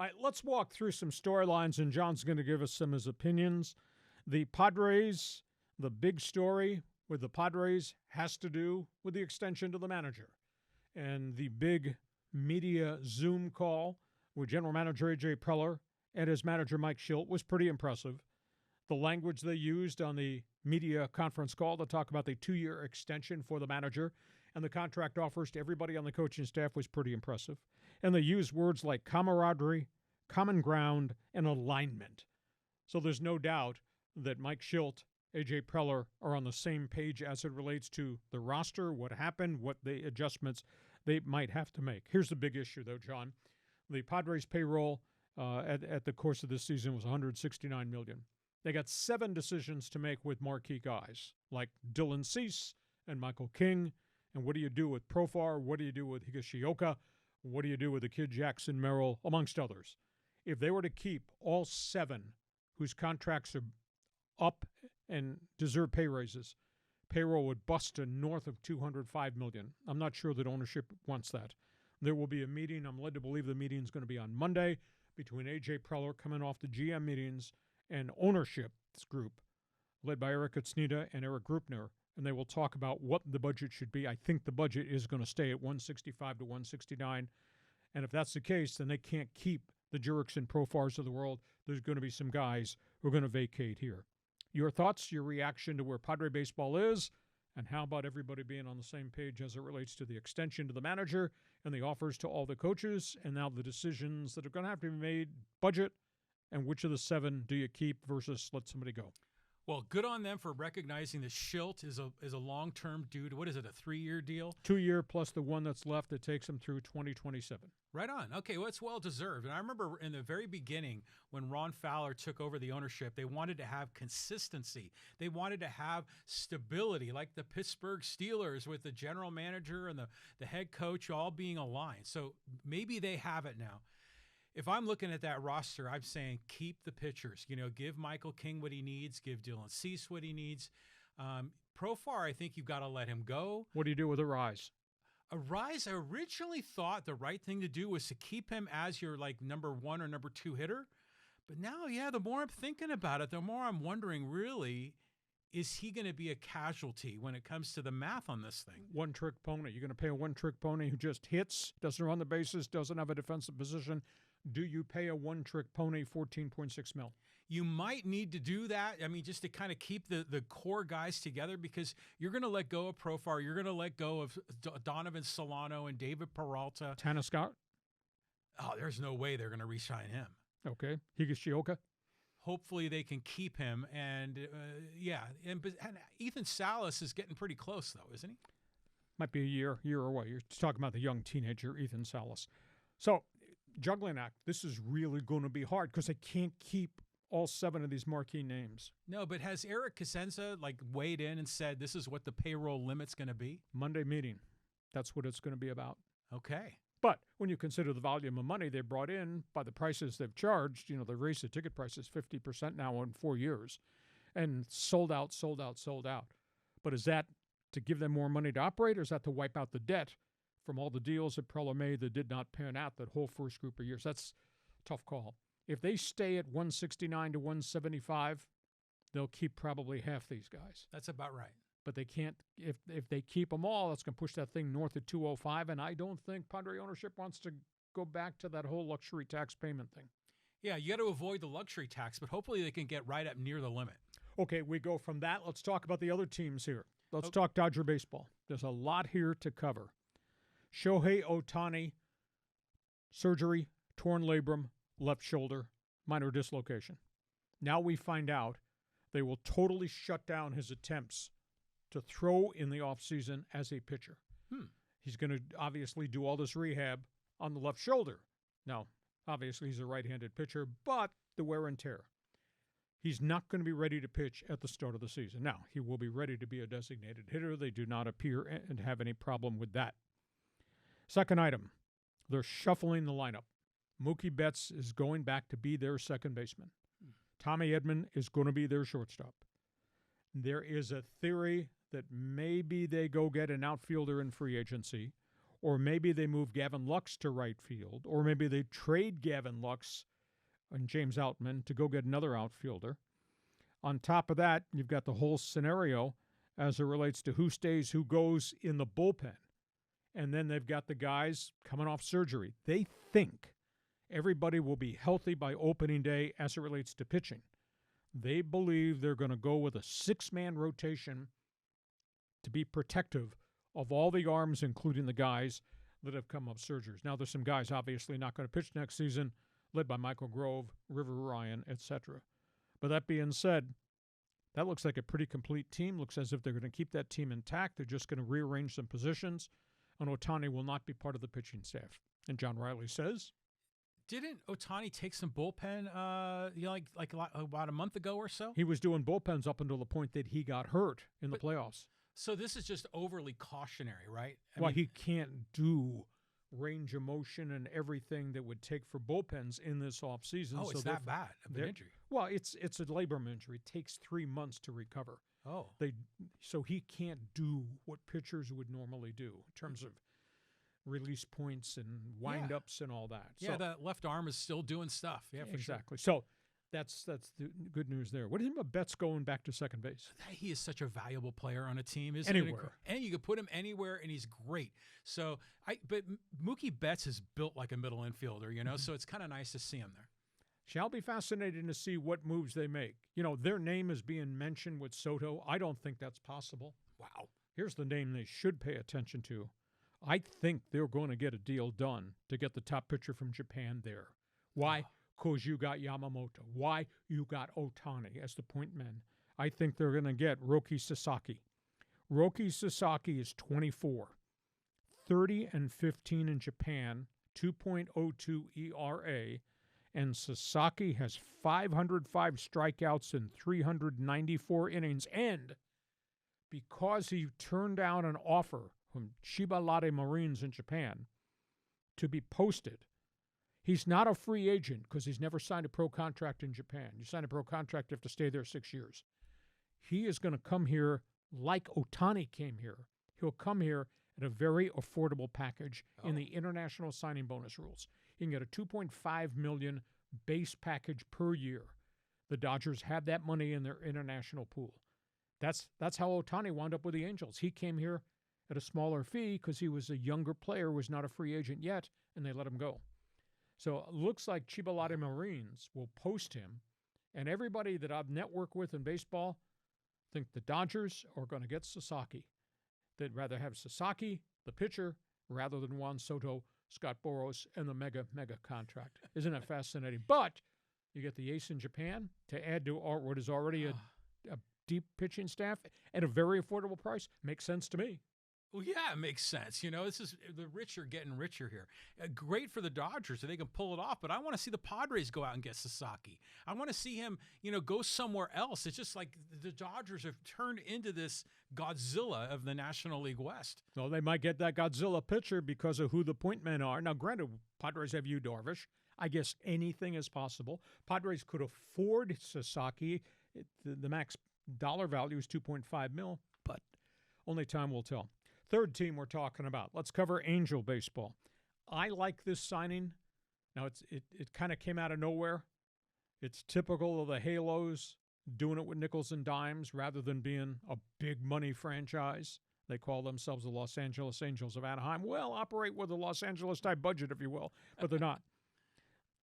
All right, let's walk through some storylines, and John's going to give us some of his opinions. The Padres, the big story with the Padres has to do with the extension to the manager. And the big media Zoom call with General Manager A.J. Preller and his manager Mike Shildt was pretty impressive. The language they used on the media conference call to talk about the 2-year extension for the manager and the contract offers to everybody on the coaching staff was pretty impressive. And they used words like camaraderie, common ground, and alignment. So there's no doubt that Mike Shildt, A.J. Preller are on the same page as it relates to the roster, what happened, what the adjustments they might have to make. Here's the big issue, though, John. The Padres' payroll at the course of this season was $169 million. They got 7 decisions to make with marquee guys like Dylan Cease and Michael King. And what do you do with Profar? What do you do with Higashioka? What do you do with the kid Jackson Merrill, amongst others? If they were to keep all 7 whose contracts are up and deserve pay raises, payroll would bust to north of $205 million. I'm not sure that ownership wants that. There will be a meeting. I'm led to believe the meeting is going to be on Monday between A.J. Preller coming off the GM meetings and ownership group led by Eric Otsnida and Eric Grupner, and they will talk about what the budget should be. I think the budget is going to stay at 165 to 169, and if that's the case, then they can't keep the Juriks and Profars of the world. There's going to be some guys who are going to vacate here. Your thoughts, your reaction to where Padre baseball is, and how about everybody being on the same page as it relates to the extension to the manager and the offers to all the coaches, and now the decisions that are going to have to be made, budget, and which of the 7 do you keep versus let somebody go? Well, good on them for recognizing that Shildt is a long-term dude. What is it, a 3-year deal? 2-year plus the one that's left that takes them through 2027. Right on. Okay, well, it's well-deserved. And I remember in the very beginning when Ron Fowler took over the ownership, they wanted to have consistency. They wanted to have stability, like the Pittsburgh Steelers with the general manager and the head coach all being aligned. So maybe they have it now. If I'm looking at that roster, I'm saying keep the pitchers. Give Michael King what he needs. Give Dylan Cease what he needs. Profar, I think you've got to let him go. What do you do with Arraez? Arraez, I originally thought the right thing to do was to keep him as your number 1 or number 2 hitter. But now, the more I'm thinking about it, the more I'm wondering, really, is he going to be a casualty when it comes to the math on this thing? One-trick pony. You're going to pay a one-trick pony who just hits, doesn't run the bases, doesn't have a defensive position. Do you pay a one-trick pony $14.6 million? You might need to do that. I mean, just to kind of keep the core guys together, because you're going to let go of Profar. You're going to let go of Donovan Solano and David Peralta. Tanner Scott? Oh, there's no way they're going to re-sign him. Okay. Higashioka? Hopefully they can keep him. And, and Ethan Salas is getting pretty close, though, isn't he? Might be a year away. You're talking about the young teenager, Ethan Salas. So, juggling act, this is really going to be hard because they can't keep all 7 of these marquee names. No, but has Eric Cosenza weighed in and said this is what the payroll limit's going to be? Monday meeting. That's what it's going to be about. Okay. But when you consider the volume of money they brought in by the prices they've charged, they raised the ticket prices 50% now in 4 years and sold out. But is that to give them more money to operate, or is that to wipe out the debt from all the deals that Preller made that did not pan out that whole first group of years? That's a tough call. If they stay at 169 to 175, they'll keep probably half these guys. That's about right. But they can't, if they keep them all, that's going to push that thing north of 205, and I don't think Padre ownership wants to go back to that whole luxury tax payment thing. Yeah, you got to avoid the luxury tax, but hopefully they can get right up near the limit. Okay, we go from that. Let's talk about the other teams here. Let's talk Dodger baseball. There's a lot here to cover. Shohei Ohtani, surgery, torn labrum, left shoulder, minor dislocation. Now we find out they will totally shut down his attempts to throw in the offseason as a pitcher. He's going to obviously do all this rehab on the left shoulder. Now, obviously he's a right-handed pitcher, but the wear and tear. He's not going to be ready to pitch at the start of the season. Now, he will be ready to be a designated hitter. They do not appear and have any problem with that. Second item, they're shuffling the lineup. Mookie Betts is going back to be their second baseman. Tommy Edman is going to be their shortstop. There is a theory that maybe they go get an outfielder in free agency, or maybe they move Gavin Lux to right field, or maybe they trade Gavin Lux and James Outman to go get another outfielder. On top of that, you've got the whole scenario as it relates to who stays, who goes in the bullpen. And then they've got the guys coming off surgery. They think everybody will be healthy by opening day as it relates to pitching. They believe they're going to go with a six-man rotation to be protective of all the arms, including the guys that have come off surgeries. Now, there's some guys obviously not going to pitch next season, led by Michael Grove, River Ryan, etc. But that being said, that looks like a pretty complete team. Looks as if they're going to keep that team intact. They're just going to rearrange some positions, and Ohtani will not be part of the pitching staff. And John Riley says, didn't Ohtani take some bullpen, about a month ago or so? He was doing bullpens up until the point that he got hurt in the playoffs. So this is just overly cautionary, right? I mean, he can't do range of motion and everything that would take for bullpens in this offseason. Oh, it's that bad of an injury. Well, it's a labrum injury. It takes 3 months to recover. Oh. So he can't do what pitchers would normally do in terms of release points and wind-ups and all that. Yeah, that left arm is still doing stuff. Yeah, for exactly. So that's the good news there. What do you think about Betts going back to second base? He is such a valuable player on a team, isn't anywhere. And you could put him anywhere, and he's great. So, but Mookie Betts is built like a middle infielder, so it's kind of nice to see him there. Shall be fascinating to see what moves they make. Their name is being mentioned with Soto. I don't think that's possible. Wow. Here's the name they should pay attention to. I think they're going to get a deal done to get the top pitcher from Japan there. Why? Because you got Yamamoto. Why? You got Ohtani as the point men. I think they're going to get Roki Sasaki. Roki Sasaki is 24, 30-15 in Japan, 2.02 ERA, and Sasaki has 505 strikeouts in 394 innings. And because he turned down an offer from Chiba Lotte Marines in Japan to be posted, he's not a free agent because he's never signed a pro contract in Japan. You sign a pro contract, you have to stay there 6 years. He is going to come here like Ohtani came here. He'll come here at a very affordable package in the international signing bonus rules. You can get a $2.5 million base package per year. The Dodgers have that money in their international pool. That's how Ohtani wound up with the Angels. He came here at a smaller fee because he was a younger player, was not a free agent yet, and they let him go. So it looks like Chiba Lotte Marines will post him, and everybody that I've networked with in baseball think the Dodgers are going to get Sasaki. They'd rather have Sasaki, the pitcher, rather than Juan Soto, Scott Boras, and the mega contract. Isn't that fascinating? But you get the ace in Japan to add to what is already a deep pitching staff at a very affordable price. Makes sense to me. Well, yeah, it makes sense. This is the rich are getting richer here. Great for the Dodgers so they can pull it off, but I want to see the Padres go out and get Sasaki. I want to see him, go somewhere else. It's just like the Dodgers have turned into this Godzilla of the National League West. Well, they might get that Godzilla pitcher because of who the point men are. Now, granted, Padres have Yu Darvish. I guess anything is possible. Padres could afford Sasaki. The max dollar value is $2.5 million, but only time will tell. Third team we're talking about. Let's cover Angel baseball. I like this signing. Now, it kind of came out of nowhere. It's typical of the Halos doing it with nickels and dimes rather than being a big money franchise. They call themselves the Los Angeles Angels of Anaheim. Well, operate with a Los Angeles type budget, if you will, but they're not.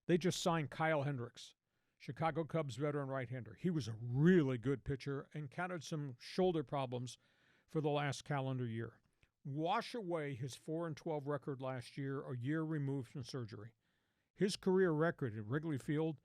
They just signed Kyle Hendricks, Chicago Cubs veteran right-hander. He was a really good pitcher, encountered some shoulder problems for the last calendar year. Wash away his 4-12 record last year, a year removed from surgery. His career record at Wrigley Field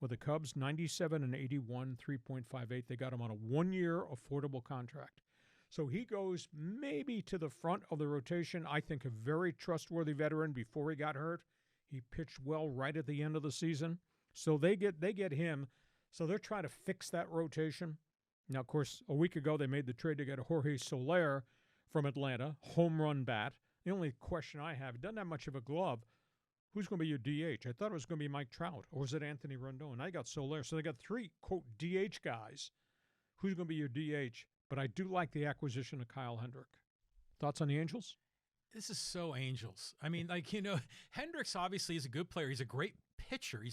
with the Cubs, 97-81, 3.58. They got him on a one-year affordable contract. So he goes maybe to the front of the rotation. I think a very trustworthy veteran before he got hurt. He pitched well right at the end of the season. So they get him. So they're trying to fix that rotation. Now, of course, a week ago they made the trade to get Jorge Soler from Atlanta, home run bat. The only question I have, it doesn't have much of a glove. Who's going to be your DH? I thought it was going to be Mike Trout, or was it Anthony Rendon? I got Soler. So they got three, quote, DH guys. Who's going to be your DH? But I do like the acquisition of Kyle Hendrick. Thoughts on the Angels? This is so Angels. I mean, like, Hendricks obviously is a good player. He's a great pitcher. He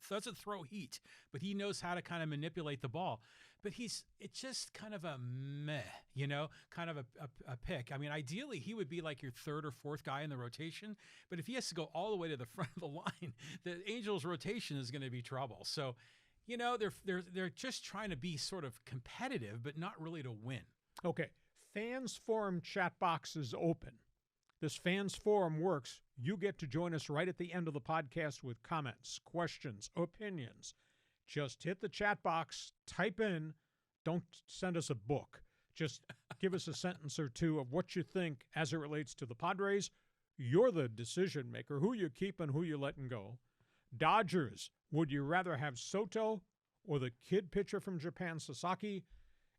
doesn't throw heat, but he knows how to kind of manipulate the ball. But it's just kind of a meh, kind of a pick. I mean, ideally, he would be like your third or fourth guy in the rotation. But if he has to go all the way to the front of the line, the Angels' rotation is going to be trouble. So, they're just trying to be sort of competitive, but not really to win. Okay, Fans Forum chat box is open. This Fans Forum works. You get to join us right at the end of the podcast with comments, questions, opinions. Just hit the chat box, type in. Don't send us a book. Just give us a sentence or two of what you think as it relates to the Padres. You're the decision maker, who you keep and who you letting go. Dodgers, would you rather have Soto or the kid pitcher from Japan, Sasaki?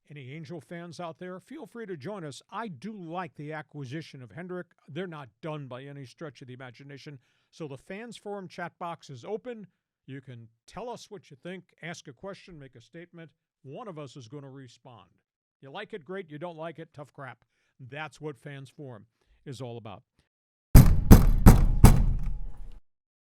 Any Angel fans out there, feel free to join us. I do like the acquisition of Hendricks. They're not done by any stretch of the imagination. So the Fans Forum chat box is open. You can tell us what you think, ask a question, make a statement. One of us is going to respond. You like it, great. You don't like it, tough crap. That's what Fans Forum is all about.